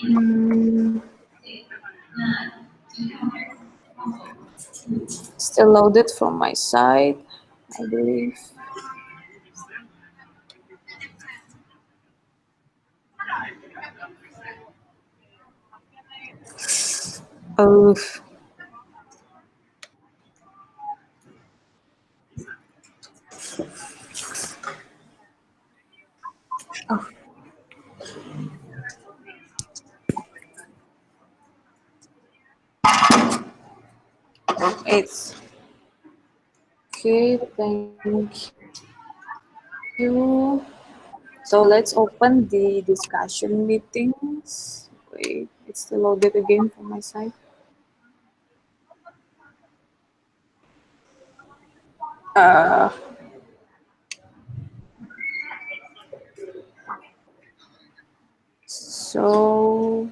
Mm, Still loaded from my side, I believe. Oh, it's okay. Thank you. So let's open the discussion meetings. Wait, it's still loaded again from my side. Uh, so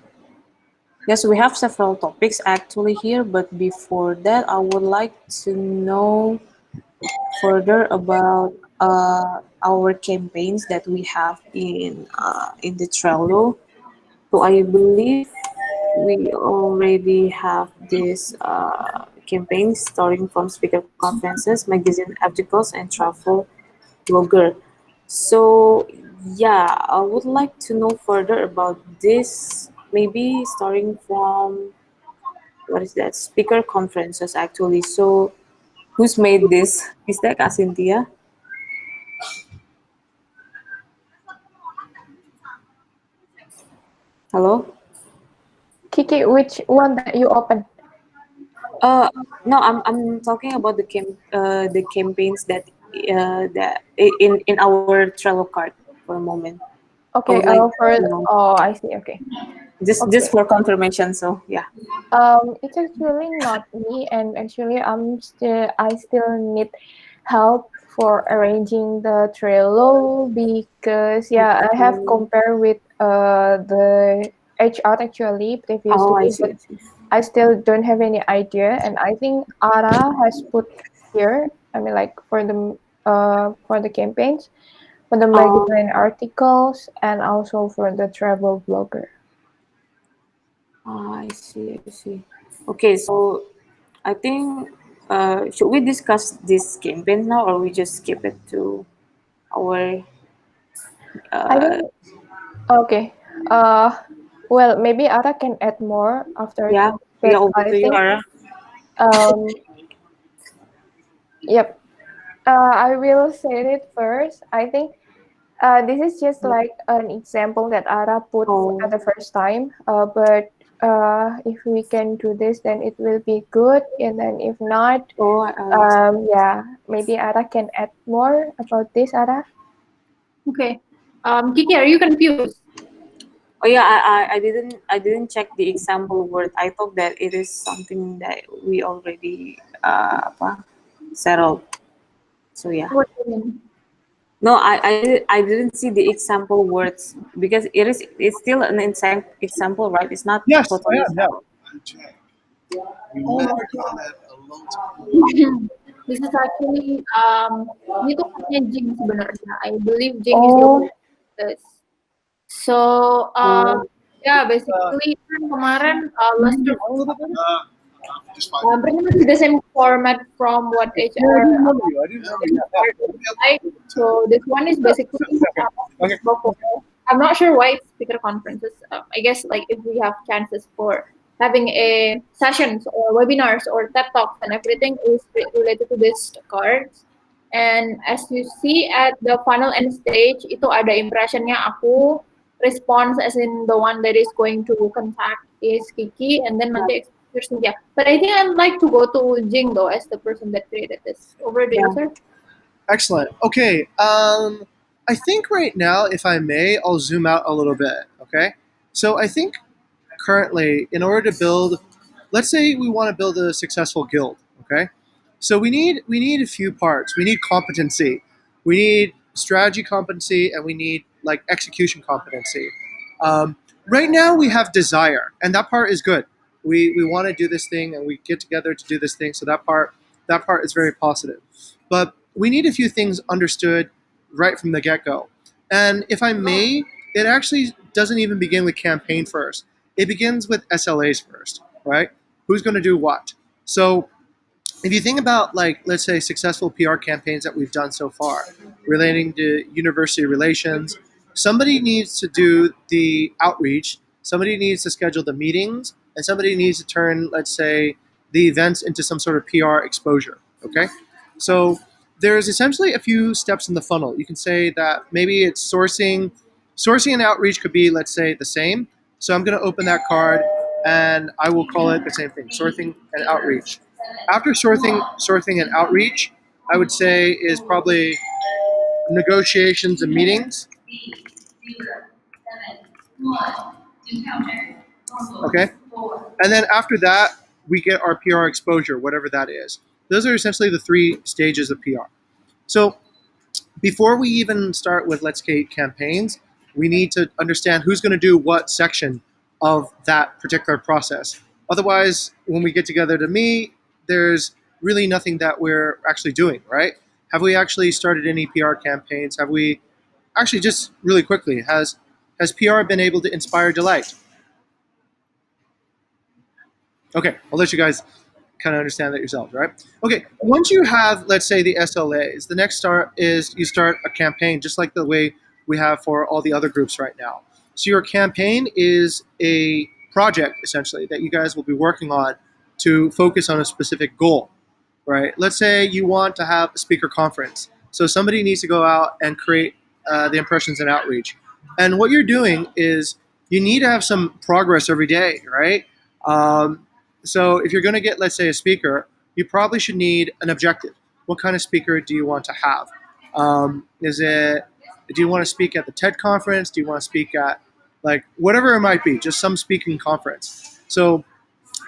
yes, we have several topics actually here, but before that, I would like to know further about our campaigns that we have in the Trello. So I believe we already have this campaign starting from speaker conferences, magazine articles, and travel blogger. So yeah, I would like to know further about this. Maybe starting from what is that? Speaker conferences actually. So who's made this? Is that Kak Cynthia? Hello? Kiki, which one that you open? Uh, no, I'm talking about the campaigns that in our Trello card for a moment. I would Okay, like to for know oh, I see. Okay, just okay. for confirmation. So yeah. It's actually not me, and actually, I still need help for arranging the Trello because yeah, I have Okay. compared with the HR actually Oh, I previously, see. but I see. I still don't have any idea, and I think Ara has put here. I mean, like for the campaigns, for the Um, magazine articles, and also for the travel blogger. I see. I see. Okay, so I think should we discuss this campaign now, or we just skip it to our I uh think okay. Uh, well, maybe Ara can add more after yeah, yeah, that. over I to you, think. Ara. Um, yep. I will say it first. I think this is just like an example that Ara put at Oh, the first time. But if we can do this, then it will be good. And then if not, oh, I see. yeah, maybe Ara can add more about this, Ara. Okay. Kiki, are you confused? Oh yeah, I didn't check the example word. I thought that it is something that we already apa, settled. So yeah. What do you mean? No, I didn't see the example words because it's still an example, right? It's not Yes, I totally am. Yeah. settled. Oh, okay. This is actually ini tuh hanya Jing sebenarnya. I believe Jing is the one Oh, who does. So Oh, yeah, Uh, basically kan kemarin Lester a little bit better? pretty much the same format from what Yeah, I HR do remember you. I do remember you. Yeah. started, right? So this one is basically Okay. before. I'm not sure why it's speaker conferences. I guess like if we have chances for having a sessions or webinars or TED talks and everything is related to this cards. And as you see at the final end stage, itu ada impressionnya aku, response as in the one that is going to contact is Kiki, and then nanti here's Cynthia. But I think I'd like to go to Jing though as the person that created this. Over to you, yeah. sir. Excellent. Okay. I think right now, if I may, I'll zoom out a little bit. Okay. So I think currently, in order to build, let's say we want to build a successful guild. Okay. So we need a few parts. We need competency. We need strategy competency, and we need like execution competency. Right now, we have desire, and that part is good. We want to do this thing, and we get together to do this thing. So that part is very positive. But we need a few things understood right from the get go. And if I may, it actually doesn't even begin with campaign first. It begins with SLAs first, right? Who's going to do what? So if you think about, like, let's say successful PR campaigns that we've done so far relating to university relations, somebody needs to do the outreach, somebody needs to schedule the meetings, and somebody needs to turn, let's say, the events into some sort of PR exposure. Okay, so there's essentially a few steps in the funnel. You can say that maybe it's sourcing and outreach could be, let's say, the same. So I'm going to open that card and I will call it the same thing, sourcing and outreach. After sorting and outreach, I would say is probably negotiations and meetings. Okay, and then after that, we get our PR exposure, whatever that is. Those are essentially the three stages of PR. So before we even start with Let's Skate campaigns, we need to understand who's going to do what section of that particular process. Otherwise, when we get together to meet, there's really nothing that we're actually doing, right? Have we actually started any PR campaigns? Have we actually, just really quickly, has PR been able to inspire delight? Okay, I'll let you guys kind of understand that yourselves, right? Okay, once you have, let's say, the SLAs, the next start is you start a campaign, just like the way we have for all the other groups right now. So your campaign is a project, essentially, that you guys will be working on to focus on a specific goal, right? Let's say you want to have a speaker conference. So somebody needs to go out and create the impressions and outreach. And what you're doing is you need to have some progress every day, right? So if you're going to get, let's say, a speaker, you probably should need an objective. What kind of speaker do you want to have? Do you want to speak at the TED conference? Do you want to speak at, like, whatever it might be, just some speaking conference? So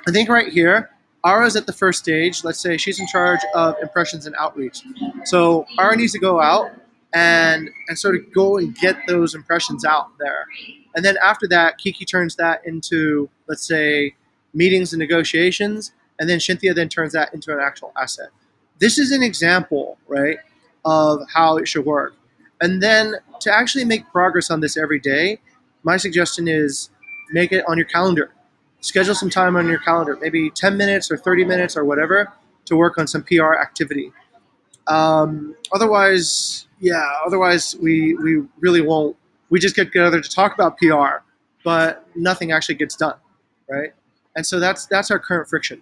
I think right here, Ara's at the first stage. Let's say she's in charge of impressions and outreach. So Ara needs to go out and sort of go and get those impressions out there. And then after that, Kiki turns that into, let's say, meetings and negotiations. And then Cynthia then turns that into an actual asset. This is an example, right, of how it should work. And then to actually make progress on this every day, my suggestion is make it on your calendar. Schedule some time on your calendar, maybe 10 minutes or 30 minutes or whatever, to work on some PR activity. Otherwise we really won't. We just get together to talk about PR, but nothing actually gets done, right? And so that's our current friction.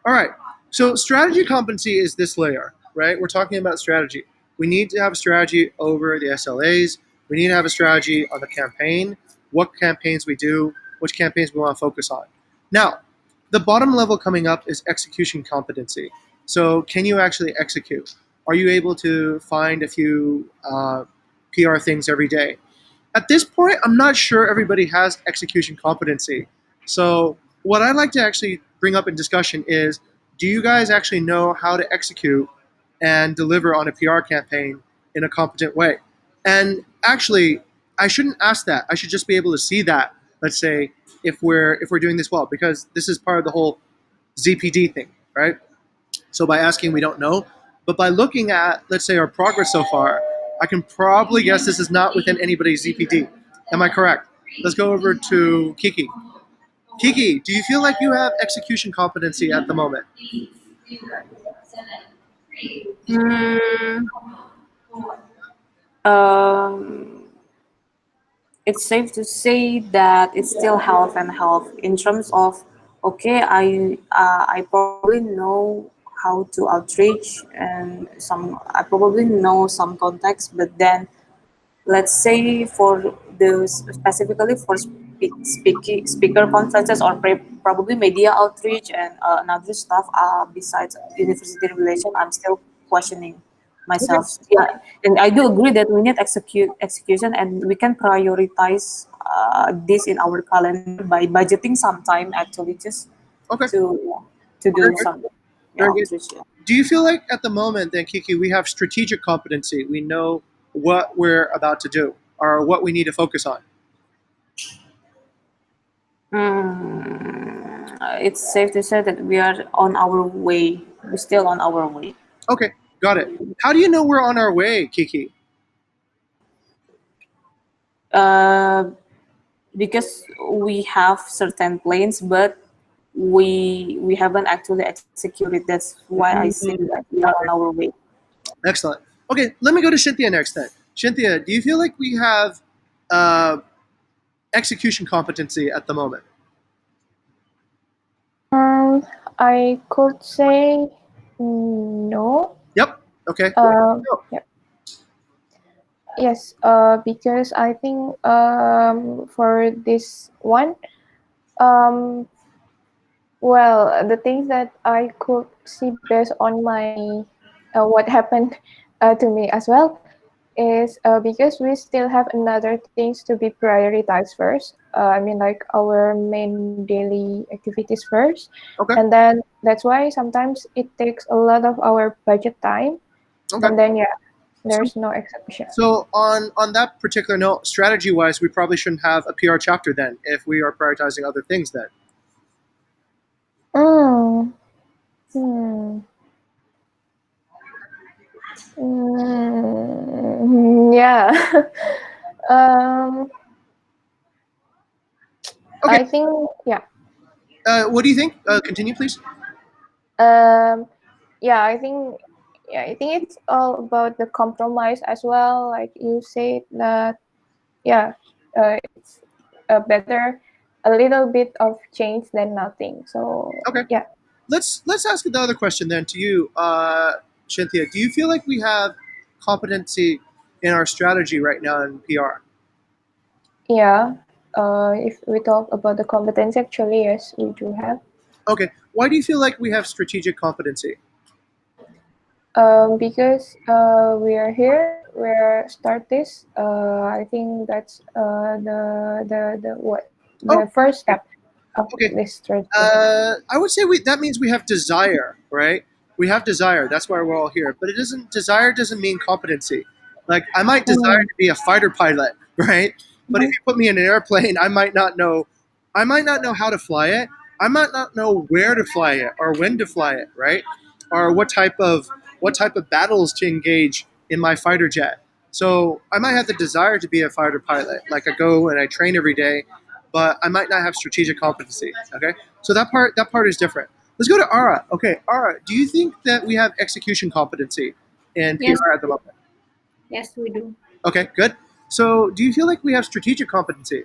All right. So strategy competency is this layer, right? We're talking about strategy. We need to have a strategy over the SLAs. We need to have a strategy on the campaign, what campaigns we do, which campaigns we want to focus on. Now, the bottom level coming up is execution competency. So can you actually execute? Are you able to find a few PR things every day? At this point, I'm not sure everybody has execution competency. So what I'd like to actually bring up in discussion is, do you guys actually know how to execute and deliver on a PR campaign in a competent way? And actually, I shouldn't ask that. I should just be able to see that, let's say, if we're doing this well, because this is part of the whole ZPD thing, right? So by asking, we don't know. But by looking at, let's say, our progress so far, I can probably guess this is not within anybody's ZPD. Am I correct? Let's go over to Kiki. Kiki, do you feel like you have execution competency at the moment? Hmm, um, it's safe to say that it's still health and health in terms of, okay, I probably know how to outreach, and some I probably know some context, but then let's say for the specifically for speaker conferences or probably media outreach and another stuff besides university relation, I'm still questioning Okay. myself. Yeah, and I do agree that we need execution, and we can prioritize this in our calendar by budgeting some time actually just Okay. to to Very do good. some, yeah, Very good. outreach. Yeah. Do you feel like at the moment, then, Kiki, we have strategic competency? We know what we're about to do or what we need to focus on. It's safe to say that we are on our way. We're still on our way. Okay, got it. How do you know we're on our way, Kiki? uh, because we have certain plans, but we haven't actually executed. That's why I say Mm, that we are on our way. excellent. Okay, let me go to Cynthia next then. Cynthia, do you feel like we have uh, execution competency at the moment? Um, I could say no. Yep. Okay. No. Yeah, yes. Because I think for this one, um, well, the things that I could see based on my what happened to me as well is because we still have another things to be prioritized first. I mean, like our main daily activities first, Okay. and then that's why sometimes it takes a lot of our budget time, Okay. and then yeah, So, there's no exception. so on that particular note, strategy wise, we probably shouldn't have a PR chapter then if we are prioritizing other things then. Mm, hmm. Yeah. um, Okay. I think yeah. What do you think? Continue, please. Um, yeah, I think it's all about the compromise as well. Like you said that yeah, it's better a little bit of change than nothing. So Okay. yeah. Let's ask the other question then to you, Cynthia. Do you feel like we have competency in our strategy right now in PR? Yeah. If we talk about the competence, actually, yes, we do have. Okay. Why do you feel like we have strategic competency? Because we are here, we're start this. I think that's the what Oh, the first okay. step of Okay. this strategy. I would say that means we have desire, right? We have desire. That's why we're all here. But it doesn't. Desire doesn't mean competency. Like I might desire Mm, to be a fighter pilot, right? But if mhm, you put me in an airplane, I might not know. I might not know how to fly it. I might not know where to fly it or when to fly it, right? Or what type of battles to engage in my fighter jet. So I might have the desire to be a fighter pilot. Like I go and I train every day, but I might not have strategic competency. Okay. So that part is different. Let's go to Ara. Okay, Ara, do you think that we have execution competency in Yes, PR at the moment? yes, we do. Okay, good. So do you feel like we have strategic competency?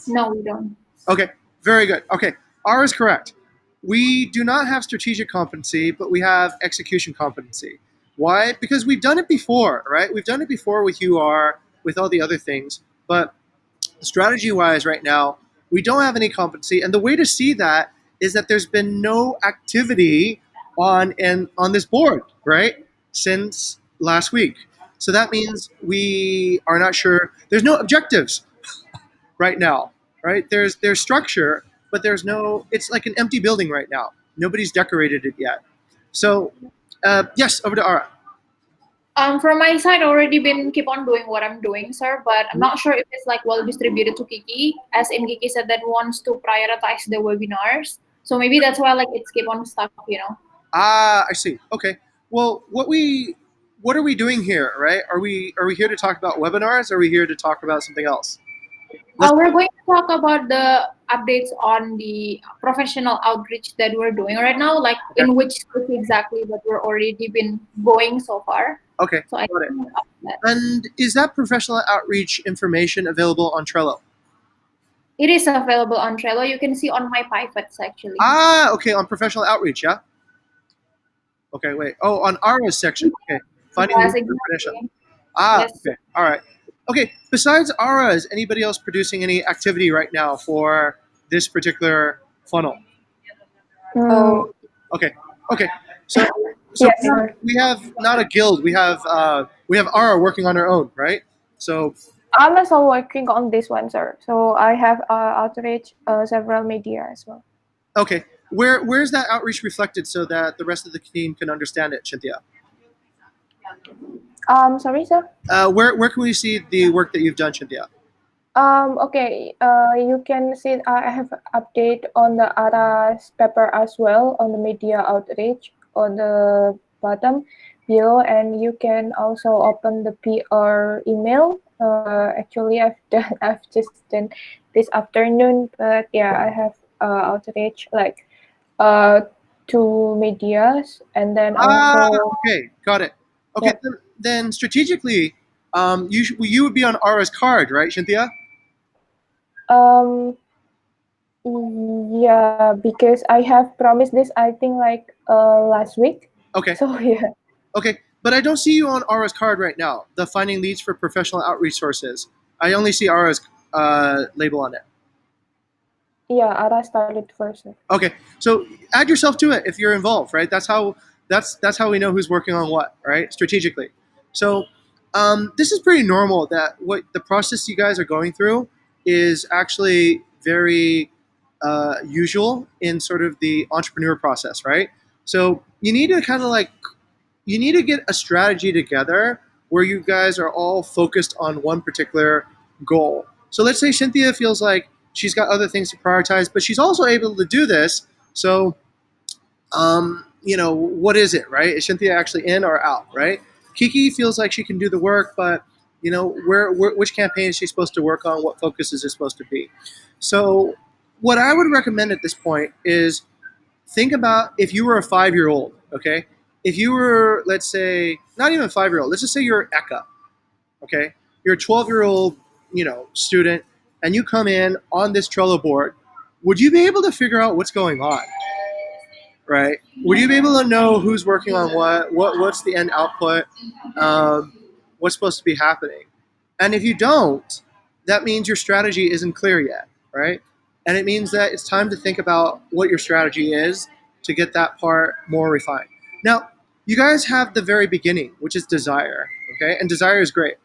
No, we don't. Okay, very good. Okay, R is correct. We do not have strategic competency, but we have execution competency. Why? Because we've done it before, right? We've done it before with UR, with all the other things. But strategy wise, right now, we don't have any competency. And the way to see that is that there's been no activity on this board, right? Since last week. So that means we are not sure. There's no objectives right now, right? There's structure, but there's no. It's like an empty building right now. Nobody's decorated it yet. So, yes, over to Ara. From my side, already been keep on doing what I'm doing, sir. But I'm not sure if it's like well distributed to Kiki, as in Kiki said that wants to prioritize the webinars. So maybe that's why like it's keep on stuck, you know. Ah, I see. Okay. Well, what are we doing here, right? Are we here to talk about webinars? Or are we here to talk about something else? Let's. We're going to talk about the updates on the professional outreach that we're doing right now, like Okay. in which stage exactly that we're already been going so far. Okay. So I Got it. think about that. And is that professional outreach information available on Trello? It is available on Trello. You can see on my pivots actually. Ah, okay. On professional outreach, yeah. Okay, wait. Oh, on Ara's section. Okay. Finding Yes, leads for credential. exactly. Ah, Yes. okay. All right. Okay. Besides Ara, is anybody else producing any activity right now for this particular funnel? mm, Oh, Okay. Okay. So so yes, sir. we have not a guild. We have Ara working on her own, right? So I'm also working on this one, sir. So I have outreach several media as well. okay. Where's that outreach reflected so that the rest of the team can understand it, Cynthia? Sorry, sir. Where can we see the work that you've done, Cynthia? Okay. You can see I have update on the ARA's paper as well on the media outreach on the bottom below, and you can also open the PR email Actually, I've done. I've just done this afternoon, but yeah, I have outreach like uh to medias, and then Ah, also okay, got it. Okay, yep. then strategically, you would be on Ara's card, right, Cynthia? Um, yeah, because I have promised this. I think like last week. Okay, So yeah. okay, but I don't see you on Ara's card right now. The finding leads for professional outreach sources. I only see Ara's label on it. Yeah, Ara started first. Okay, so add yourself to it if you're involved, right? That's how we know who's working on what, right? Strategically. So this is pretty normal. That what the process you guys are going through is actually very usual in sort of the entrepreneur process, right? So you need to kind of like you need to get a strategy together where you guys are all focused on one particular goal. So let's say Cynthia feels like she's got other things to prioritize, but she's also able to do this. So, what is it, right? Is Cynthia actually in or out, right? Kiki feels like she can do the work, but which campaign is she supposed to work on? What focus is it supposed to be? So, what I would recommend at this point is think about if you were a 5 year old, okay? If you were, let's say, not even a 5 year old, let's just say you're Eka, okay? You're a 12-year-old, student, and you come in on this Trello board. Would you be able to figure out what's going on, right? Would you be able to know who's working on what's the end output, um, what's supposed to be happening? And if you don't, that means your strategy isn't clear yet, right? And it means that it's time to think about what your strategy is to get that part more refined. Now, you guys have the very beginning, which is desire, okay? And desire is great.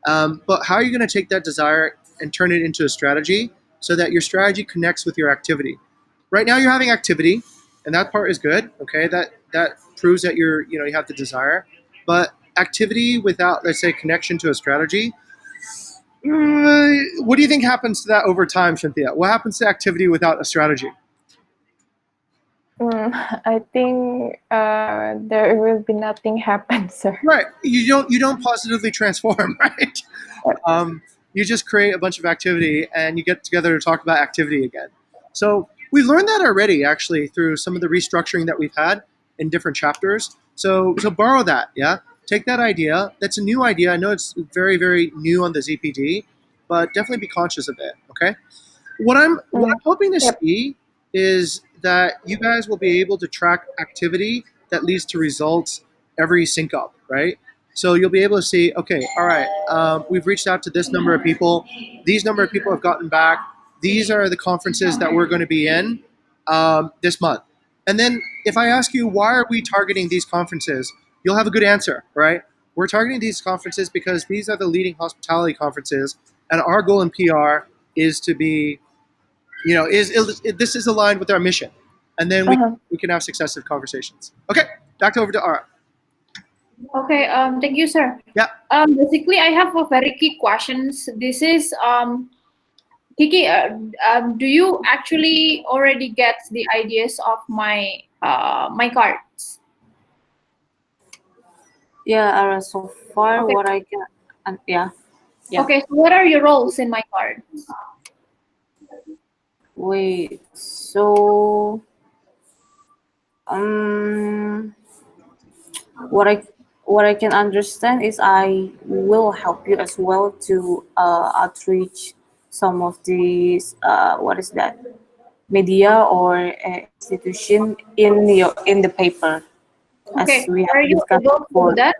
But how are you going to take that desire and turn it into a strategy so that your strategy connects with your activity? Right now, you're having activity, and that part is good. Okay, that proves that you have the desire. But activity without, let's say, connection to a strategy. What do you think happens to that over time, Cynthia? What happens to activity without a strategy? I think there will be nothing happen, sir. Right. You don't positively transform, right? You just create a bunch of activity and you get together to talk about activity again. So we've learned that already, actually, through some of the restructuring that we've had in different chapters. So borrow that, yeah. Take that idea. That's a new idea. I know it's very very new on the ZPD, but definitely be conscious of it. Okay. What I'm hoping to Yep. see is that you guys will be able to track activity that leads to results every sync up, right? So you'll be able to see, okay, all right, we've reached out to this number of people. These number of people have gotten back. These are the conferences that we're going to be in this month. And then if I ask you, why are we targeting these conferences? You'll have a good answer, right? We're targeting these conferences because these are the leading hospitality conferences, and our goal in PR is to be this is aligned with our mission, and then we Uh-huh. we can have successive conversations. Okay, back over to Ara. Okay, thank you, sir. Yeah. Basically, I have a very key questions. This is Kiki. Do you actually already get the ideas of my cards? Yeah, so far Okay. what I can, yeah, yeah. Okay. So what are your roles in my cards? Wait, so um, what I what I can understand is I will help you as well to outreach some of these what is that, media or institution in the paper, as Okay. we have Are you discussed able to do before. that?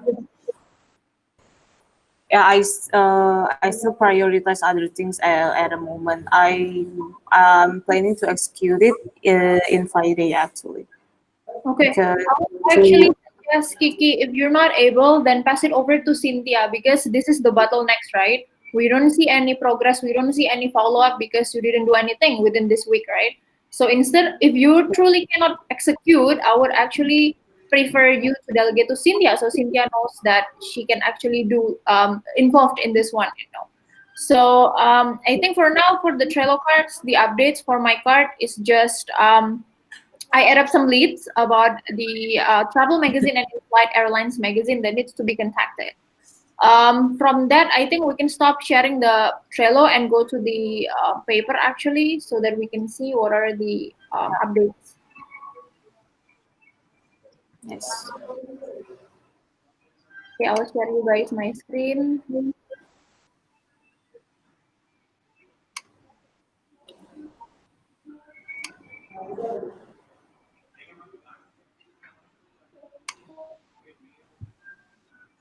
Yeah, I still prioritize other things at the moment. I'm planning to execute it in Friday actually, Okay. because I would actually to suggest Kiki, if you're not able, then pass it over to Cynthia because this is the bottlenecks, right? We don't see any progress, we don't see any follow up because you didn't do anything within this week, right? So instead, if you truly cannot execute, I would actually prefer you to delegate to Cynthia, so Cynthia knows that she can actually do involved in this one. So I think for now, for the Trello cards, the updates for my card is just I add up some leads about the travel magazine and in-flight airlines magazine that needs to be contacted. From that, I think we can stop sharing the Trello and go to the paper actually, so that we can see what are the updates. Yes. Okay, I'll share you guys my screen.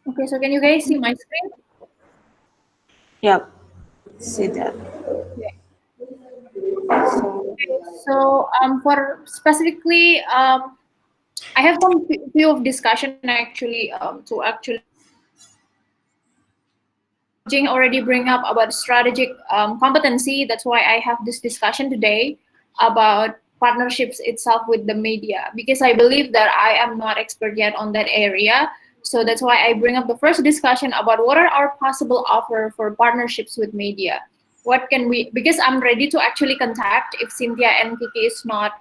Okay, so can you guys see my screen? Yep. See that. Okay. So So for specifically, I have some few of discussion actually to actually Jing already bring up about strategic competency. That's why I have this discussion today about partnerships itself with the media, because I believe that I am not expert yet on that area. So that's why I bring up the first discussion about what are our possible offer for partnerships with media. What can we? Because I'm ready to actually contact if Cynthia and Kiki is not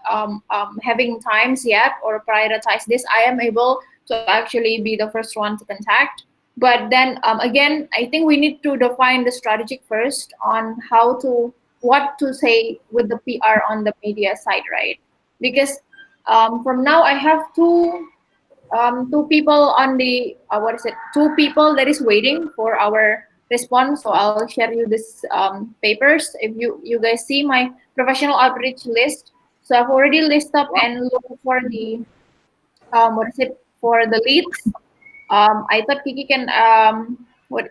having times yet or prioritize this. I am able to actually be the first one to contact, but then again, I think we need to define the strategic first on how to what to say with the PR on the media side, right? Because from now I have two people on the what is it? Two people that is waiting for our response. So I'll share you this papers. If you guys see my professional outreach list, so I've already listed up and looked for the what is it for the leads. I thought Kiki can what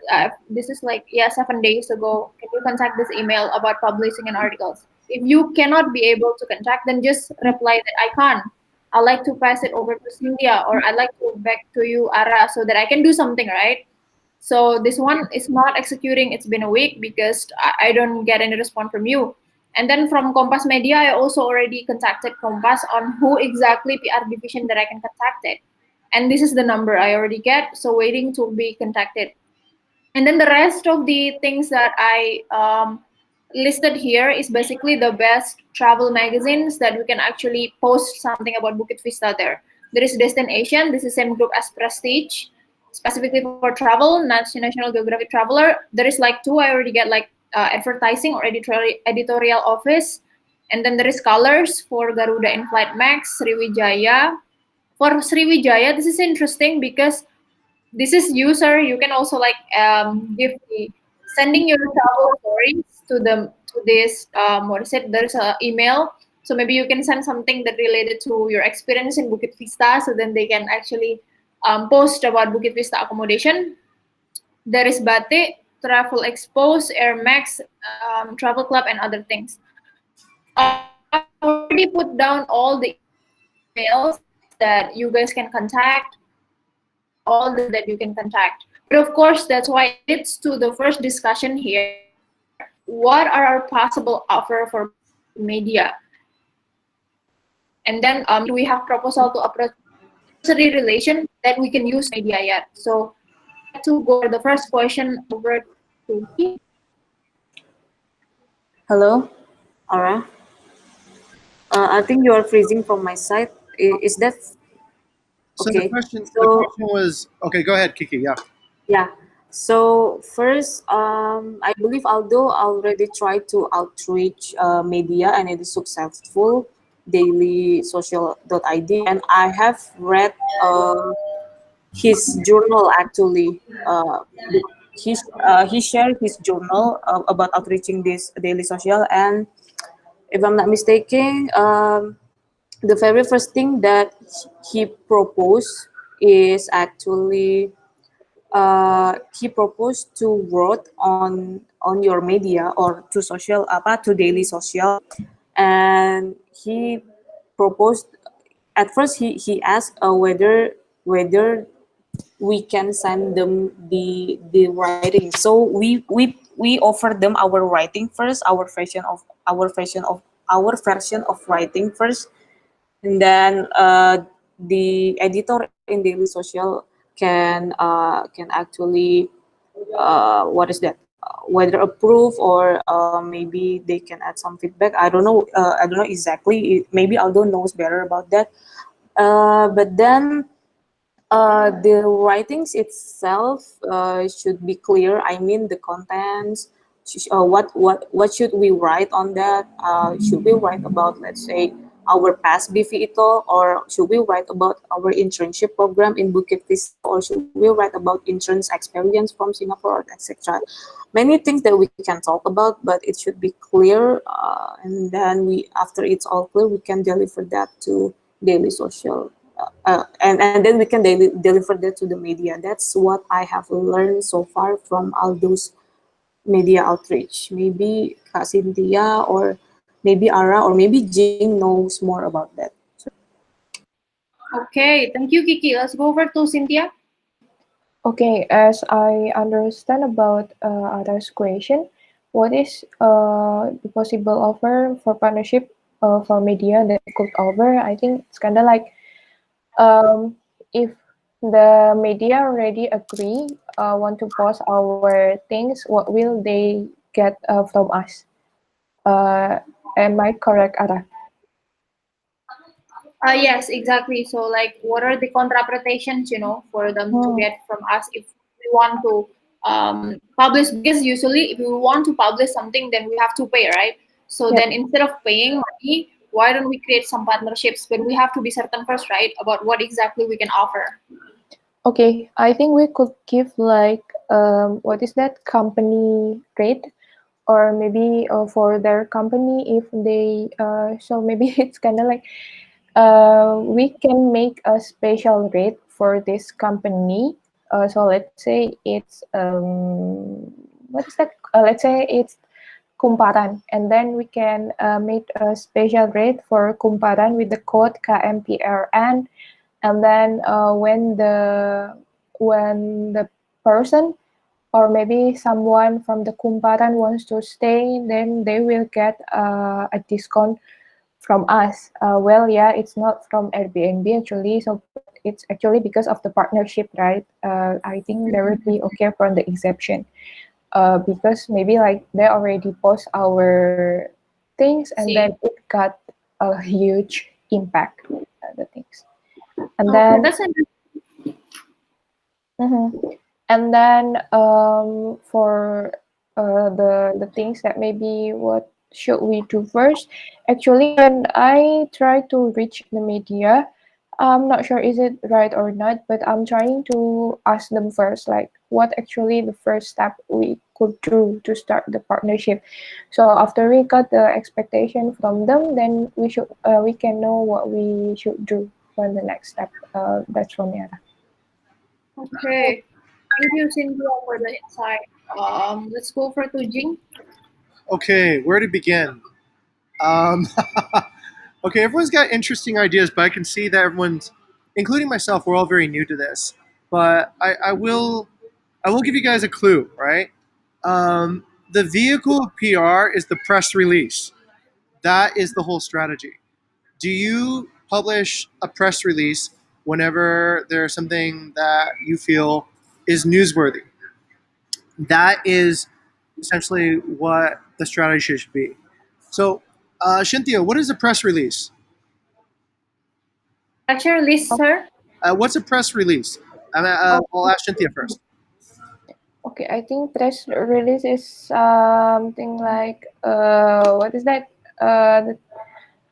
this is like, yeah, 7 days ago. Can you contact this email about publishing an articles? If you cannot be able to contact, then just reply that I can't. I like to pass it over to Cynthia, or I like to back to you, Ara, so that I can do something, right? So this one is not executing. It's been a week because I don't get any response from you. And then from Kompas Media, I also already contacted Kompas on who exactly PR division that I can contact it. And this is the number I already get, so waiting to be contacted. And then the rest of the things that I listed here is basically the best travel magazines that we can actually post something about Bukit Vista there. There is Destination, this is same group as Prestige, specifically for travel, National Geographic Traveler. There is like two, I already get like advertising or editorial office. And then there is Colors for Garuda In-Flight Max, Sriwijaya. For Sriwijaya, this is interesting because this is user. You can also like give the sending your travel stories to the to this what is it? There's a email. So maybe you can send something that related to your experience in Bukit Vista, so then they can actually post about Bukit Vista accommodation. There is Batik, Travel Expose, Air Max, Travel Club, and other things. I've already put down all the emails that you guys can contact, all the things that you can contact. But of course, that's why it leads to the first discussion here. What are our possible offer for partnership with media? And then do we have proposal to approach adversary relation that we can use media yet? So I would like to go for the first question over to Kiki. hello, Ara. I think you are freezing from my side. Is that So the okay? question the So question was okay. Go ahead, Kiki. Yeah. yeah. So first, I believe Aldo already tried to outreach media and it is successful. Daily Social.id, and I have read his journal actually. He shared his journal about outreaching this daily social, and if I'm not mistaken, the very first thing that he proposed is actually he proposed to wrote on your media or to social apa to daily social, and he proposed at first he asked whether we can send them the writing. So we offer them our writing first, our version of writing first, and then the editor in daily social can actually what is that whether approve or maybe they can add some feedback. I don't know exactly. Maybe Aldo knows better about that. But then The writings itself should be clear. I mean, the contents. What should we write on that? Should we write about, let's say, our past BVito, or should we write about our internship program in Bukit Vista, or should we write about interns experience from Singapore, etc. Many things that we can talk about, but it should be clear, and then after it's all clear, we can deliver that to daily social, and then we can deliver that to the media. That's what I have learned so far from all those media outreach. Maybe Kak Cynthia, or maybe Ara, or maybe Jing knows more about that. Okay, thank you, Kiki. Let's go over to Cynthia. Okay, as I understand about others' question, what is the possible offer for partnership for media that we could offer? I think it's kind of like if the media already agree want to post our things, what will they get from us? Uh, am I correct, Ara? Yes, exactly. So, like, what are the contraprestations, for them to Hmm. get from us if we want to publish? Because usually, if we want to publish something, then we have to pay, right? So Yep. then instead of paying money, why don't we create some partnerships? But we have to be certain first, right, about what exactly we can offer. Okay, I think we could give like what is that company rate, or maybe for their company if they so maybe it's kind of like we can make a special rate for this company. So let's say it's what is that? Let's say it's Kumparan, and then we can make a special rate for Kumparan with the code KMPRN, and then when the person or maybe someone from the Kumparan wants to stay, then they will get a discount from us. Well, yeah, it's not from Airbnb actually, so but it's actually because of the partnership, right? I think there will be okay from the exception, because maybe like they already post our things and then See. it got a huge impact, the things. And Okay, then that's interesting. mhm. And then for the things that maybe what should we do first? Actually, when I try to reach the media, I'm not sure is it right or not, but I'm trying to ask them first, like what actually the first step we could do to start the partnership. So after we got the expectation from them, then we can know what we should do for the next step. That's from me. Okay, thank you, Cynthia, for the insight. Let's go for to Jing. Okay, where to begin? Um, okay, everyone's got interesting ideas, but I can see that everyone's, including myself, we're all very new to this. But I will give you guys a clue, right? The vehicle of PR is the press release. That is the whole strategy. Do you publish a press release whenever there's something that you feel is newsworthy? That is essentially what the strategy should be. So, Cynthia, what is a press release? Lecture list, sir. What's a press release? I'll ask Cynthia first. Okay, I think press release is something like what is that? The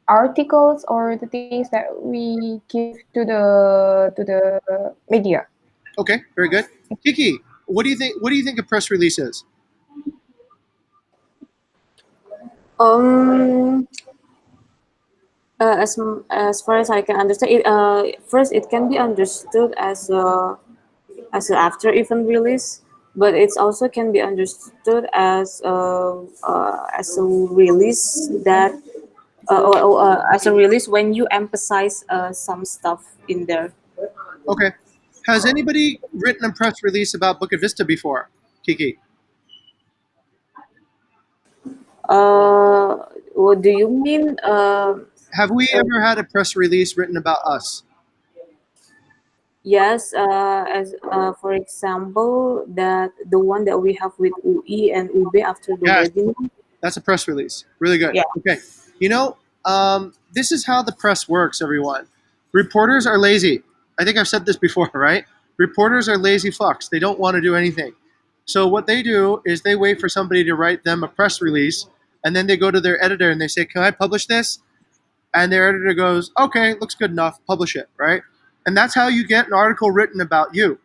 articles or the things that we give to the media. Okay, very good. Kiki, what do you think? What do you think a press release is? Um, as far as I can understand it, first it can be understood as a after event release, but it's also can be understood as a release that as a release when you emphasize some stuff in there. Okay. Has anybody written a press release about Bukit Vista before? Kiki. Uh, what do you mean? Have we ever had a press release written about us? Yes, as for example, that the one that we have with UE and UB after the Yes, webinar. that's a press release. Really good. Yeah. Okay. You know, this is how the press works, everyone. Reporters are lazy. I think I've said this before, right? Reporters are lazy fucks. They don't want to do anything. So what they do is they wait for somebody to write them a press release, and then they go to their editor and they say, "Can I publish this?" And their editor goes, "Okay, looks good enough. Publish it," right? And that's how you get an article written about you.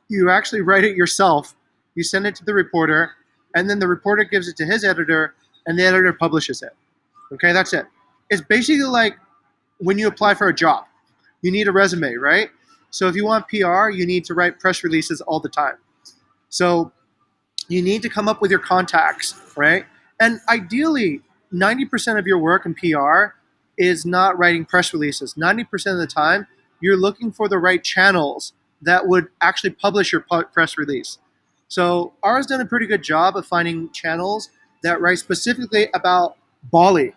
You actually write it yourself. You send it to the reporter, and then the reporter gives it to his editor, and the editor publishes it. Okay, that's it. It's basically like when you apply for a job. You need a resume, right? So if you want PR, you need to write press releases all the time. So you need to come up with your contacts, right? And ideally, 90% of your work in PR is not writing press releases. 90% of the time, you're looking for the right channels that would actually publish your press release. So ours done a pretty good job of finding channels that write specifically about Bali,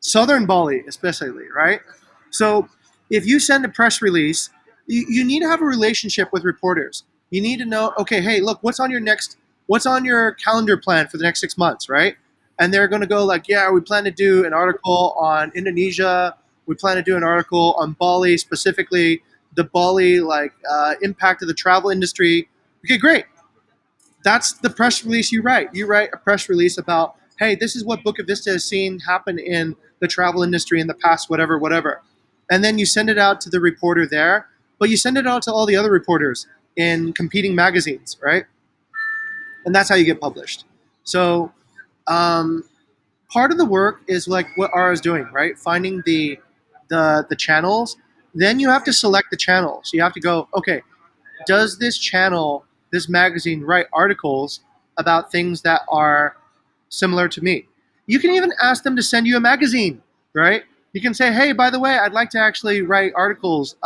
Southern Bali especially, right? So if you send a press release, you need to have a relationship with reporters. You need to know, okay, hey, look, what's on your calendar plan for the next 6 months, right? And they're going to go like, yeah, we plan to do an article on Indonesia. We plan to do an article on Bali, specifically the Bali impact of the travel industry. Okay, great. That's the press release you write. You write a press release about, hey, this is what Bukit Vista has seen happen in the travel industry in the past, whatever, whatever. And then you send it out to the reporter there, but you send it out to all the other reporters in competing magazines, right? And that's how you get published. So um, part of the work is like what Ara is doing, right? Finding the channels. Then you have to select the channels. You have to go, okay, does this channel, this magazine, write articles about things that are similar to me? You can even ask them to send you a magazine, right? You can say, hey, by the way, I'd like to actually write articles,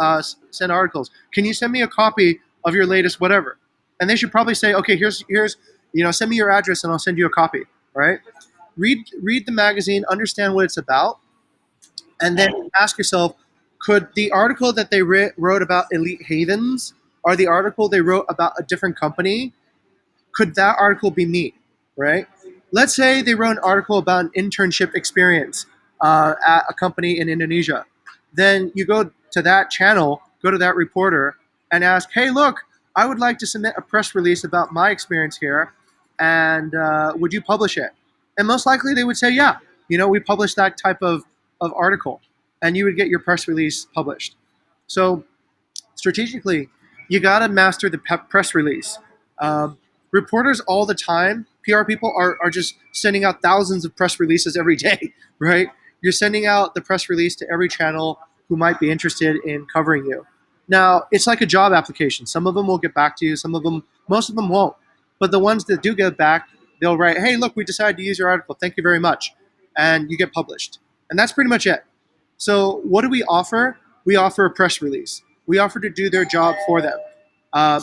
send articles. Can you send me a copy of your latest whatever? And they should probably say, okay, here's send me your address and I'll send you a copy, right? Read the magazine, understand what it's about, and then ask yourself, could the article that they wrote about Elite Havens or the article they wrote about a different company, could that article be me, right? Let's say they wrote an article about an internship experience at a company in Indonesia. Then you go to that channel, go to that reporter, and ask, hey, look, I would like to submit a press release about my experience here, and would you publish it? And most likely they would say, yeah, we publish that type of article, and you would get your press release published. So strategically, you got to master the press release. Reporters all the time, PR people are just sending out thousands of press releases every day, right? You're sending out the press release to every channel who might be interested in covering you. Now, it's like a job application. Some of them will get back to you. Most of them won't. But the ones that do get back, they'll write, hey, look, we decided to use your article. Thank you very much. And you get published. And that's pretty much it. So what do we offer? We offer a press release. We offer to do their job for them.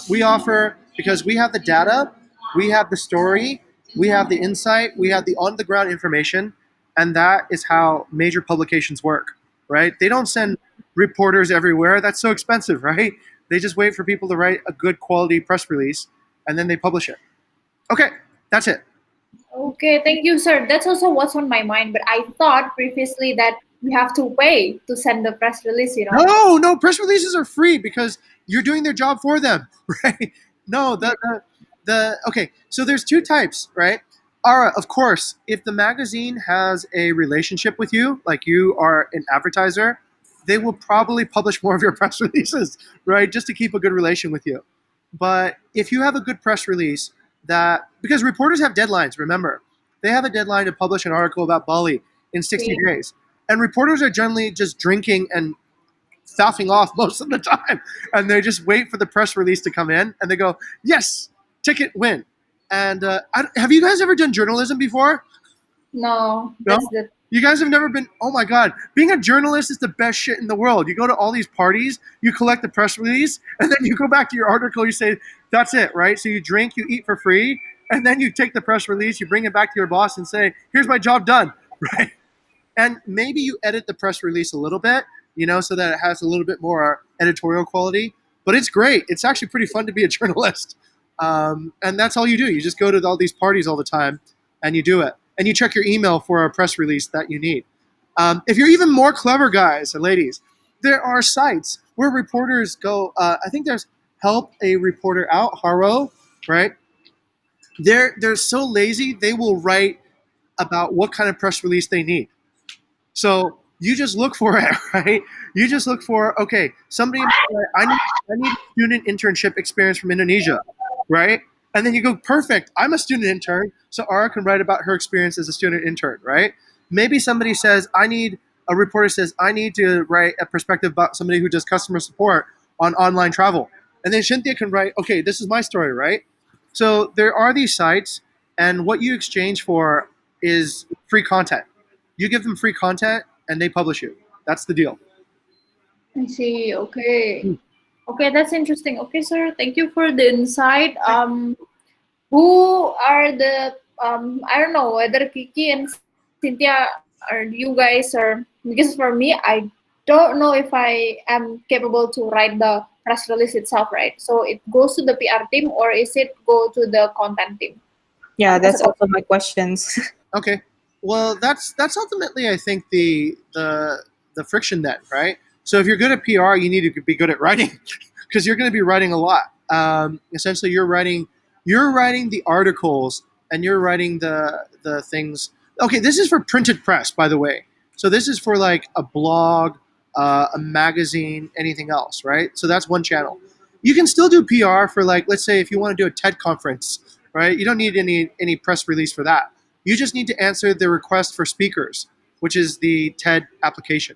We offer, because we have the data, we have the story, we have the insight, we have the on-the-ground information, and that is how major publications work, right? They don't send reporters everywhere. That's so expensive, right? They just wait for people to write a good quality press release, and then they publish it. Okay, that's it. Okay, thank you, sir. That's also what's on my mind. But I thought previously that you have to pay to send the press release. No, press releases are free because you're doing their job for them, right? No, okay. So there's two types, right? Ara, of course, if the magazine has a relationship with you, like you are an advertiser, they will probably publish more of your press releases, right? Just to keep a good relation with you. But if you have a good press release because reporters have deadlines, remember, they have a deadline to publish an article about Bali in 60 days. And reporters are generally just drinking and faffing off most of the time. And they just wait for the press release to come in and they go, yes, ticket win. And have you guys ever done journalism before? No, No? that's the You guys have never been, oh my God, being a journalist is the best shit in the world. You go to all these parties, you collect the press release, and then you go back to your article, you say, that's it, right? So you drink, you eat for free, and then you take the press release, you bring it back to your boss and say, here's my job done, right? And maybe you edit the press release a little bit, so that it has a little bit more editorial quality. But it's great. It's actually pretty fun to be a journalist. And that's all you do. You just go to all these parties all the time and you do it. And you check your email for a press release that you need. If you're even more clever, guys and ladies, there are sites where reporters go. I think there's Help a Reporter Out, Haro, right? They're so lazy they will write about what kind of press release they need. So you just look for it, right? You just look for, okay, somebody, I need student internship experience from Indonesia, right? And then you go, perfect, I'm a student intern, so Ara can write about her experience as a student intern, right? Maybe somebody says, a reporter says, I need to write a perspective about somebody who does customer support on online travel. And then Cynthia can write, okay, this is my story, right? So there are these sites, and what you exchange for is free content. You give them free content, and they publish you. That's the deal. I see. Okay. Okay, that's interesting. Okay, sir. Thank you for the insight. Who are the I don't know whether Kiki and Cynthia or you guys are, because for me I don't know if I am capable to write the press release itself, right? So it goes to the PR team or is it go to the content team Yeah, as a that's also my questions. Okay. Well, that's ultimately, I think, the friction then, right? So if you're good at PR, you need to be good at writing because you're going to be writing a lot. Essentially, you're writing the articles and you're writing the things. Okay, this is for printed press, by the way. So this is for like a blog, a magazine, anything else, right? So that's one channel. You can still do PR for, like, let's say if you want to do a TED conference, right? You don't need any press release for that. You just need to answer the request for speakers, which is the TED application.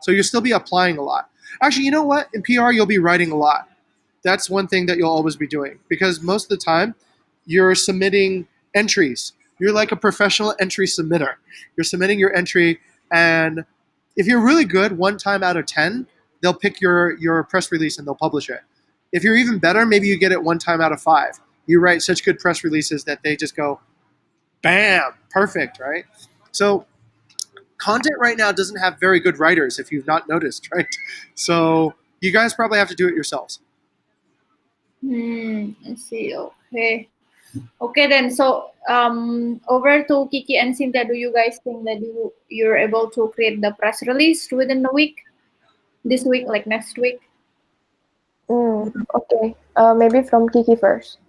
So you'll still be applying a lot. Actually, you know what? In PR, you'll be writing a lot. That's one thing that you'll always be doing because most of the time you're submitting entries. You're like a professional entry submitter. You're submitting your entry, and if you're really good, one time out of 10, they'll pick your press release and they'll publish it. If you're even better, maybe you get it one time out of 5. You write such good press releases that they just go, bam, perfect, right? So content right now doesn't have very good writers, if you've not noticed, right? So you guys probably have to do it yourselves. I see. Okay. Okay then. So over to Kiki and Cynthia. Do you guys think that you're able to create the press release within the week? This week, like next week? Okay. Maybe from Kiki first.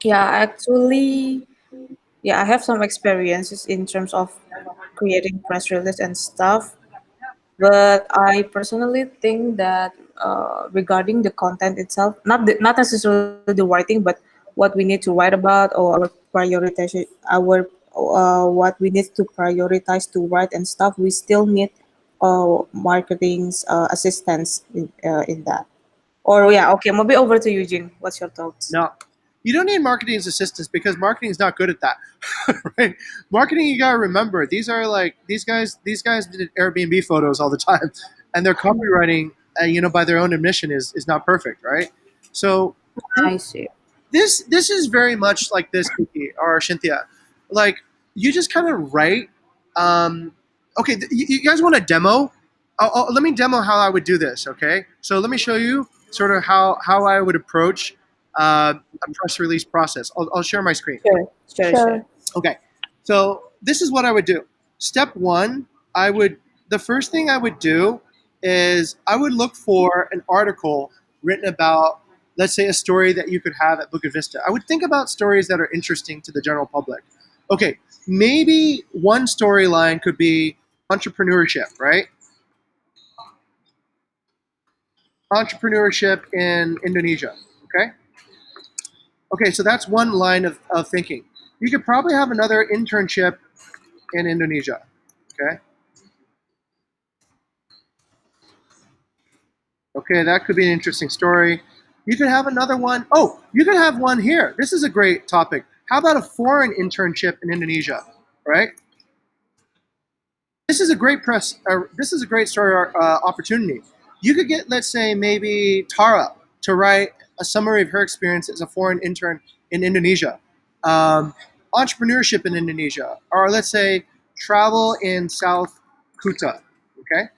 Yeah, actually, yeah, I have some experiences in terms of creating press release and stuff. But I personally think that regarding the content itself, not necessarily the writing, but what we need to write about or our prioritization, our what we need to prioritize to write and stuff, we still need marketing's assistance in that. Or yeah, okay, maybe over to Eugene. What's your thoughts? Now, you don't need marketing's assistance because marketing is not good at that, right? Marketing, you gotta remember, these are like these guys did Airbnb photos all the time, and their copywriting, by their own admission, is not perfect, right? So I see. this is very much like this, Kiki or Cynthia. Like, you just kind of write. Okay, you guys want a demo? Let me demo how I would do this. Okay, so let me show you sort of how I would approach a press release process. I'll share my screen. Sure, sure, Sure. sure. Okay, so this is what I would do. Step one, the first thing I would do is I would look for an article written about, let's say, a story that you could have at Bukit Vista. I would think about stories that are interesting to the general public. Okay, maybe one storyline could be entrepreneurship, right? Entrepreneurship in Indonesia. Okay. Okay, so that's one line of thinking. You could probably have another internship in Indonesia. Okay. Okay, that could be an interesting story. You could have another one. Oh, you could have one here. This is a great topic. How about a foreign internship in Indonesia? Right? This is a great this is a great story opportunity. You could get, let's say, maybe Tara to write a summary of her experience as a foreign intern in Indonesia, entrepreneurship in Indonesia, or let's say travel in South Kuta. Okay.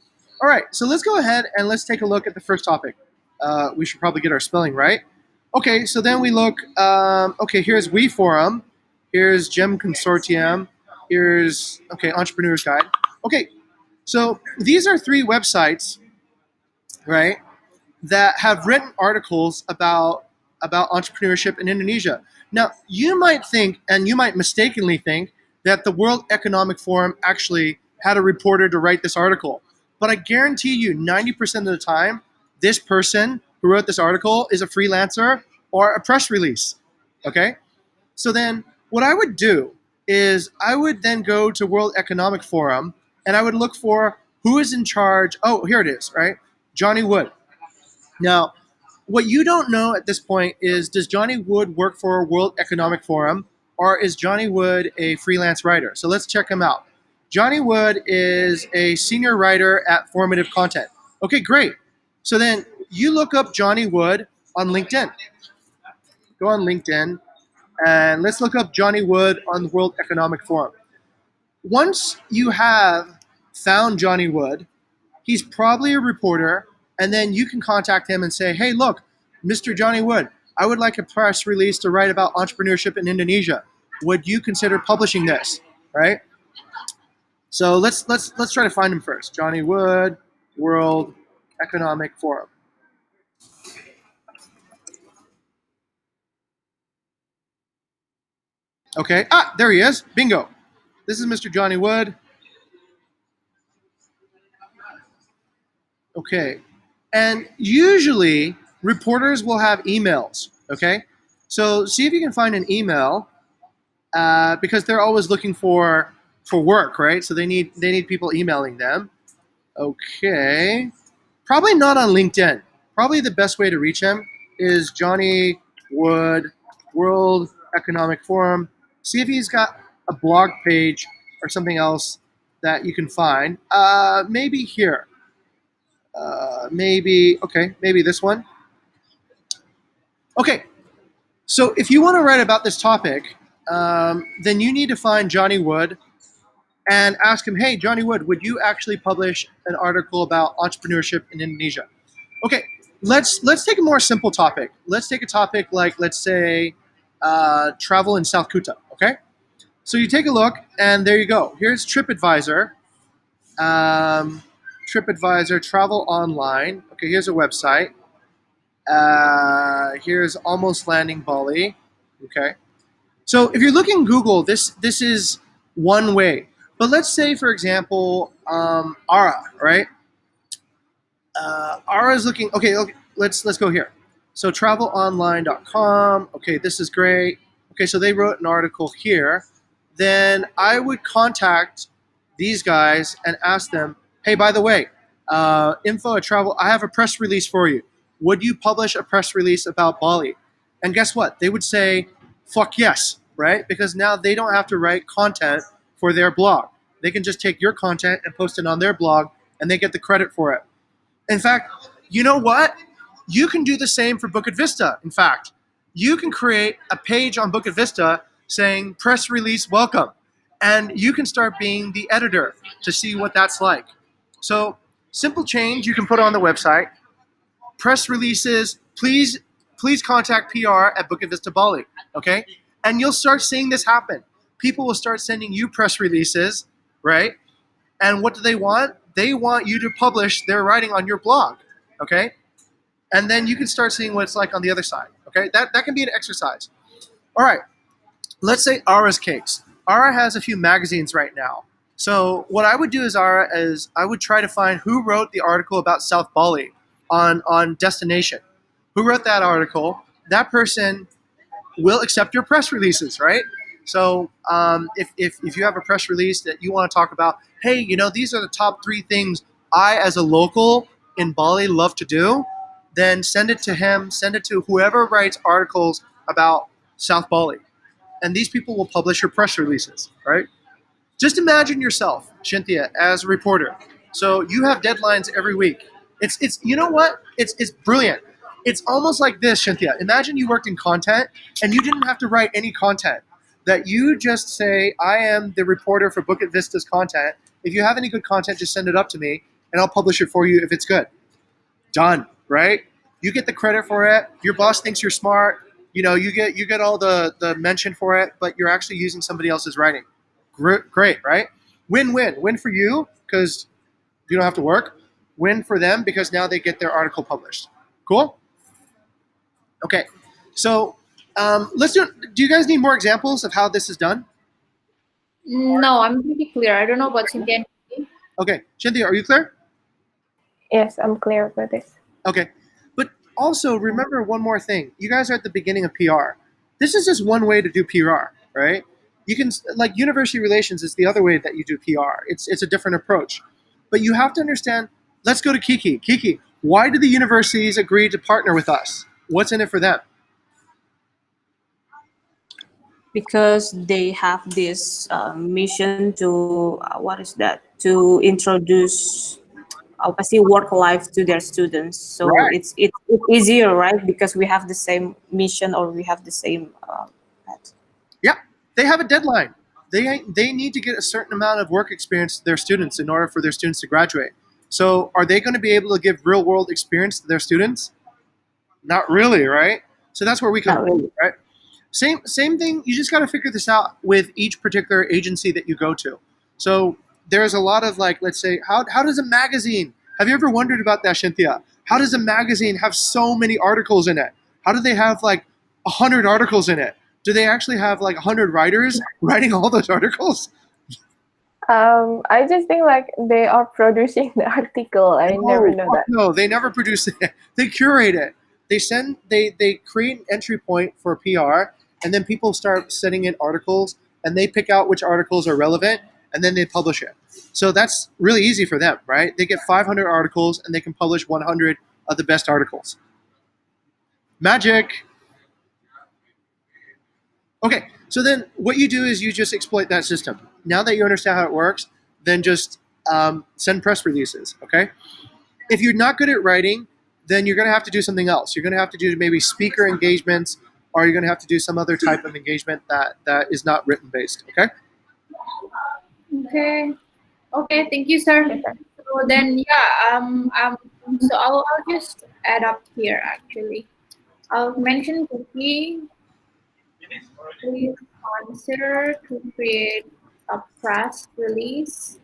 All right. So let's go ahead and let's take a look at the first topic. We should probably get our spelling right. Okay. So then we look. Okay. Here's We Forum. Here's Gem Consortium. Here's Entrepreneurs Guide. Okay, so these are 3 websites right? That have written articles about entrepreneurship in Indonesia. Now, you might think, and you might mistakenly think, that the World Economic Forum actually had a reporter to write this article. But I guarantee you, 90% of the time, this person who wrote this article is a freelancer or a press release. Okay? So then, what I would do is I would then go to World Economic Forum and I would look for who is in charge. Oh, here it is, right? Johnny Wood. Now, what you don't know at this point is, does Johnny Wood work for World Economic Forum or is Johnny Wood a freelance writer? So let's check him out. Johnny Wood is a senior writer at Formative Content. Okay, great. So then you look up Johnny Wood on LinkedIn. Go on LinkedIn and let's look up Johnny Wood on the World Economic Forum. Once you have found Johnny Wood, he's probably a reporter, and then you can contact him and say, hey, look, Mr. Johnny Wood, I would like a press release to write about entrepreneurship in Indonesia. Would you consider publishing this? Right? So let's try to find him first. Johnny Wood, World Economic Forum. Okay. Ah, there he is. Bingo. This is Mr. Johnny Wood. Okay. And usually reporters will have emails. Okay. So see if you can find an email because they're always looking for work, right? So they need people emailing them. Okay. Probably not on LinkedIn. Probably the best way to reach him is Johnny Wood, World Economic Forum. See if he's got a blog page or something else that you can find. Maybe here. Maybe this one. Okay, so if you want to write about this topic, then you need to find Johnny Wood and ask him, hey, Johnny Wood, would you actually publish an article about entrepreneurship in Indonesia? Okay, let's take a more simple topic. Let's take a topic like, let's say, travel in South Kuta, okay? So you take a look, and there you go. Here's TripAdvisor. TripAdvisor, travel online. Okay, here's a website. Here's almost landing Bali. Okay. So if you're looking Google, this is one way. But let's say, for example, Ara, right? Ara is looking. Okay, let's go here. So travelonline.com. Okay, this is great. Okay, so they wrote an article here. Then I would contact these guys and ask them, hey, by the way, info at travel. I have a press release for you. Would you publish a press release about Bali? And guess what? They would say, fuck yes, right? Because now they don't have to write content for their blog. They can just take your content and post it on their blog, and they get the credit for it. In fact, you know what? You can do the same for Bukit Vista. In fact, you can create a page on Bukit Vista saying press release welcome, and you can start being the editor to see what that's like. So simple change you can put on the website. Press releases, please contact PR at Bukit Vista Bali, okay? And you'll start seeing this happen. People will start sending you press releases, right? And what do they want? They want you to publish their writing on your blog, okay? And then you can start seeing what it's like on the other side, okay? That can be an exercise. All right, let's say Ara's case. Ara has a few magazines right now. So what I would do as Ara is I would try to find who wrote the article about South Bali on Destination. Who wrote that article? That person will accept your press releases, right? So if you have a press release that you want to talk about, hey, you know, these are the top 3 things I, as a local in Bali, love to do, then send it to him, send it to whoever writes articles about South Bali. And these people will publish your press releases, right? Just imagine yourself, Cynthia, as a reporter. So you have deadlines every week. It's you know what? It's brilliant. It's almost like this, Cynthia. Imagine you worked in content and you didn't have to write any content. That you just say, I am the reporter for Bukit Vista's content. If you have any good content, just send it up to me and I'll publish it for you if it's good. Done, right? You get the credit for it. Your boss thinks you're smart. You know, you get all the mention for it, but you're actually using somebody else's writing. Great, right? Win-win. Win for you because you don't have to work. win for them because now they get their article published. Cool. Okay. So let's do. Do you guys need more examples of how this is done? No, I'm pretty clear. I don't know about Cynthia and Kiki. Okay, Cynthia, are you clear? Yes, I'm clear with this. Okay. But also remember one more thing. You guys are at the beginning of PR. This is just one way to do PR, right? You can like university relations is the other way that you do PR. It's a different approach. But you have to understand, let's go to Kiki. Kiki, why do the universities agree to partner with us? What's in it for them? because they have this mission to what is that, to introduce pasti work life to their students, so Right. it's easier, right? Because we have the same mission, or we have the same path. Yeah. They have a deadline. They need to get a certain amount of work experience to their students in order for their students to graduate. So are they going to be able to give real world experience to their students? Not really, right? So that's where we come Not in, really. right? Same thing. You just got to figure this out with each particular agency that you go to. So there's a lot of like, let's say, how does a magazine? Have you ever wondered about that, Cynthia? How does a magazine have so many articles in it? How do they have like 100 articles in it? Do they actually have like 100 writers writing all those articles? I just think like they are producing the article. I never No, know fuck that. no. They never produce it. They curate it. They create an entry point for PR, and then people start sending in articles, and they pick out which articles are relevant, and then they publish it. So that's really easy for them, right? They get 500 articles, and they can publish 100 of the best articles. Magic. Okay, so then what you do is you just exploit that system. Now that you understand how it works, then just send press releases. Okay. If you're not good at writing, then you're going to have to do something else. You're going to have to do maybe speaker engagements, or you're going to have to do some other type of engagement that is not written based. Okay. Okay. Okay, thank you, sir. Yes, sir. So then, yeah, so I'll just add up here actually. I'll mention Cookie. Please consider to create a press release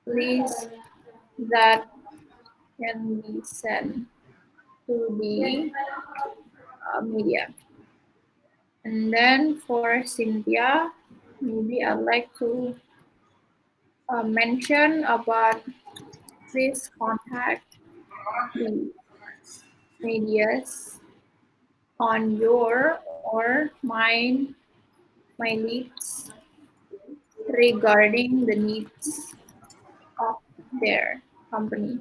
that can be sent to the media. And then for Cynthia, maybe I'd like to mention about please contact the medias on your or my needs regarding the needs of their company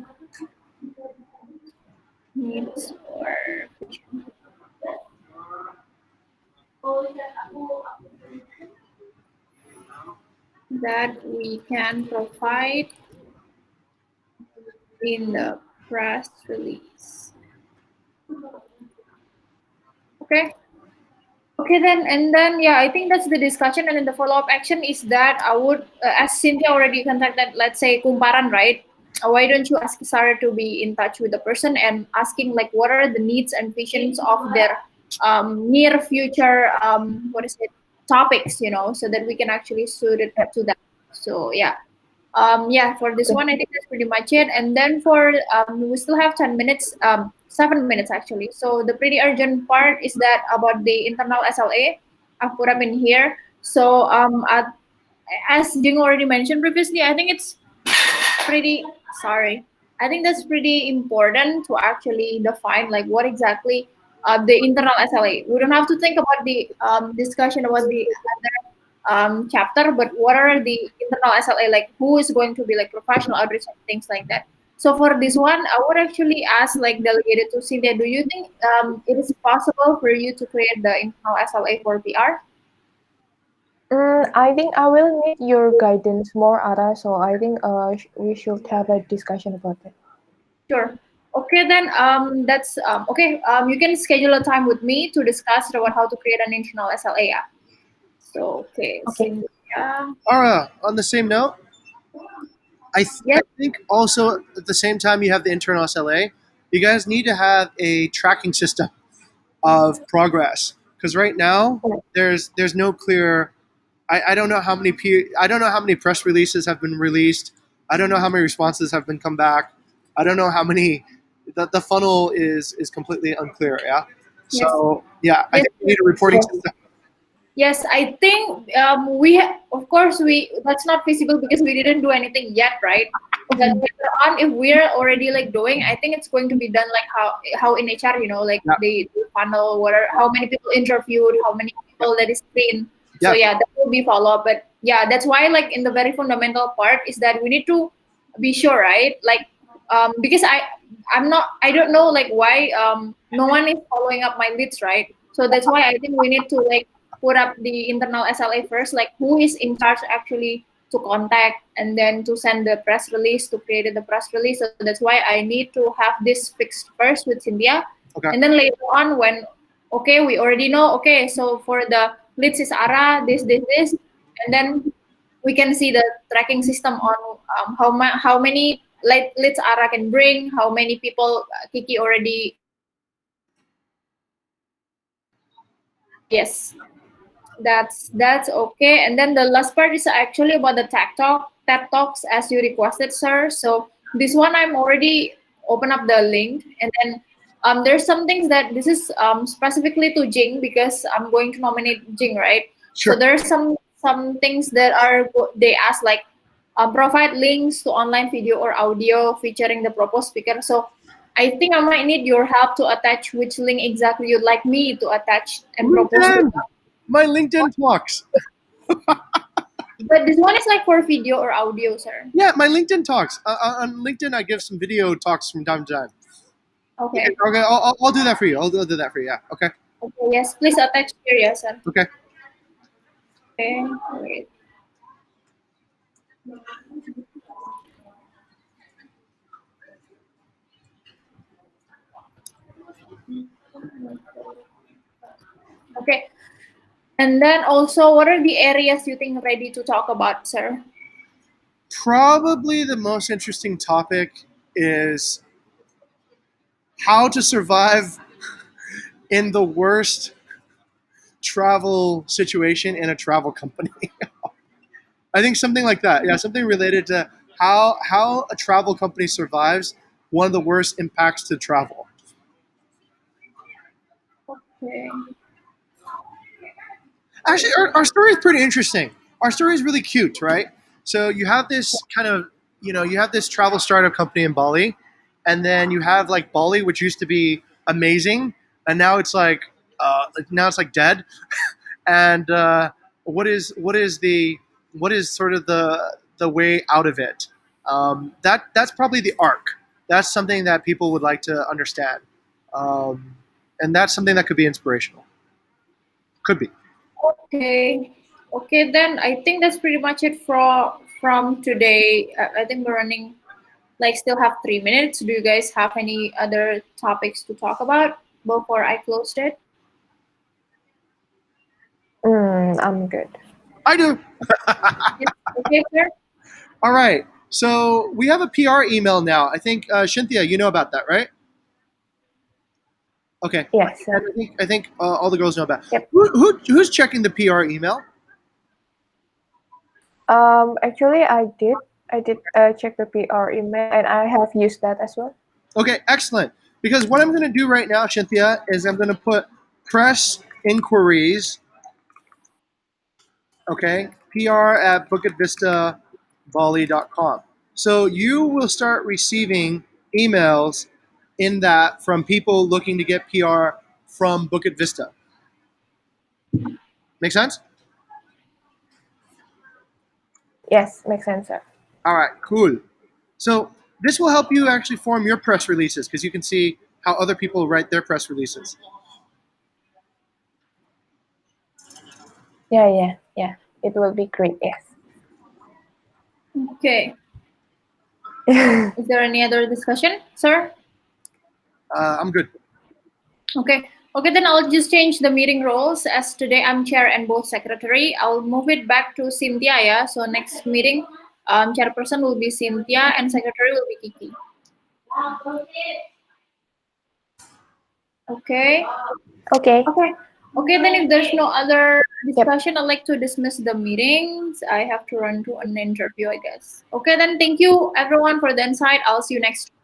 needs or vision that we can provide in the press release. Okay. Okay then, and then yeah, I think that's the discussion, and then the follow-up action is that I would, as Cynthia already contacted, let's say Kumparan, right? Why don't you ask Sarah to be in touch with the person and asking like what are the needs and visions of their near future what is it topics, so that we can actually suit it Yep. to that. So yeah, yeah, for this Okay. one, I think that's pretty much it. And then for we still have 10 minutes, 7 minutes actually. So the pretty urgent part is that about the internal SLA. I've put up in here. So as Jing already mentioned previously, I think it's pretty. Sorry, I think that's pretty important to actually define like what exactly the internal SLA. We don't have to think about the discussion about the chapter, but what are the internal SLA, like who is going to be like professional outreach and things like that. So for this one, I would actually ask like delegated to Cynthia, do you think it is possible for you to create the internal SLA for PR? I think I will need your guidance more, Ara. So I think we should have a discussion about that. Sure. Okay, then that's okay. You can schedule a time with me to discuss about how to create an internal SLA. Yeah. So okay, Okay. Cynthia. Ara, on the same note, I Yes. think also at the same time you have the internal SLA, you guys need to have a tracking system of progress because right now there's no clear. I don't know how many I don't know how many press releases have been released. I don't know how many responses have been come back. I don't know how many. The funnel is completely unclear. Yeah. Yes. So yeah, I Yes. think we need a reporting Yes. system. Yes, I think of course we that's not feasible because we didn't do anything yet, right? But Mhm. later on, if we're already like doing, I think it's going to be done like how in HR, like Yeah. they funnel whatever, how many people interviewed, how many Yeah. people that is screened. So Yeah. yeah, that will be follow up. But yeah, that's why like in the very fundamental part is that we need to be sure, right? Like because I don't know like why no one is following up my leads, right? So that's why I think we need to like put up the internal SLA first, like who is in charge actually to contact and then to send the press release, to create the press release. So that's why I need to have this fixed first with Cynthia. Okay. And then later on when okay, we already know, okay, so for the leads is ARA, this, and then we can see the tracking system on how many leads ARA can bring, how many people Kiki already yes. That's okay. And then the last part is actually about the TED Talks as you requested, sir. So this one I'm already open up the link, and then there's some things that this is specifically to Jing because I'm going to nominate Jing, right? So Sure. there's some things that they ask like provide links to online video or audio featuring the proposed speaker. So I think I might need your help to attach which link exactly you'd like me to attach and propose to. LinkedIn. My LinkedIn talks. But this one is like for video or audio, sir. Yeah, my LinkedIn talks. On LinkedIn, I give some video talks from time to time. Okay. Okay. Okay. I'll do that for you. I'll do that for you. Yeah. Okay. Okay. Yes. Please attach here, yes, sir. Okay. Okay. Wait. Okay. And then also, what are the areas you think ready to talk about, sir? Probably the most interesting topic is how to survive in the worst travel situation in a travel company. I think something like that. Yeah, something related to how a travel company survives one of the worst impacts to travel. Okay. Actually, our story is pretty interesting. Our story is really cute, right? So you have this kind of, you have this travel startup company in Bali, and then you have like Bali, which used to be amazing, and now it's like dead. And what is sort of the way out of it? That's probably the arc. That's something that people would like to understand, um, and that's something that could be inspirational. Could be. Okay. Okay. Then I think that's pretty much it from today. I think we're running like still have 3 minutes. Do you guys have any other topics to talk about before I closed it? I'm good. I do. Yes. Okay, sir. All right. So we have a PR email now. I think Cynthia, you know about that, right? Okay. Yes, And sir. I think all the girls know about. Yep. Who's checking the PR email? Actually, I did check the PR email, and I have used that as well. Okay, excellent. Because what I'm going to do right now, Cynthia, is I'm going to put press inquiries. Okay, PR at bukitvistabali.com. So you will start receiving emails in that from people looking to get PR from Bukit Vista. Make sense? Yes, makes sense, sir. All right, cool. So this will help you actually form your press releases because you can see how other people write their press releases. Yeah. It will be great. Yes. Okay. Is there any other discussion, sir? I'm good. Okay. Okay, then I'll just change the meeting roles as today I'm chair and both secretary. I'll move it back to Cynthia, yeah. So next meeting, chairperson will be Cynthia and secretary will be Kiki. Okay. Okay. Okay. Okay, then if there's no other Yep. discussion. I'd like to dismiss the meetings. I have to run to an interview, I guess. Okay, then thank you everyone for the insight. I'll see you next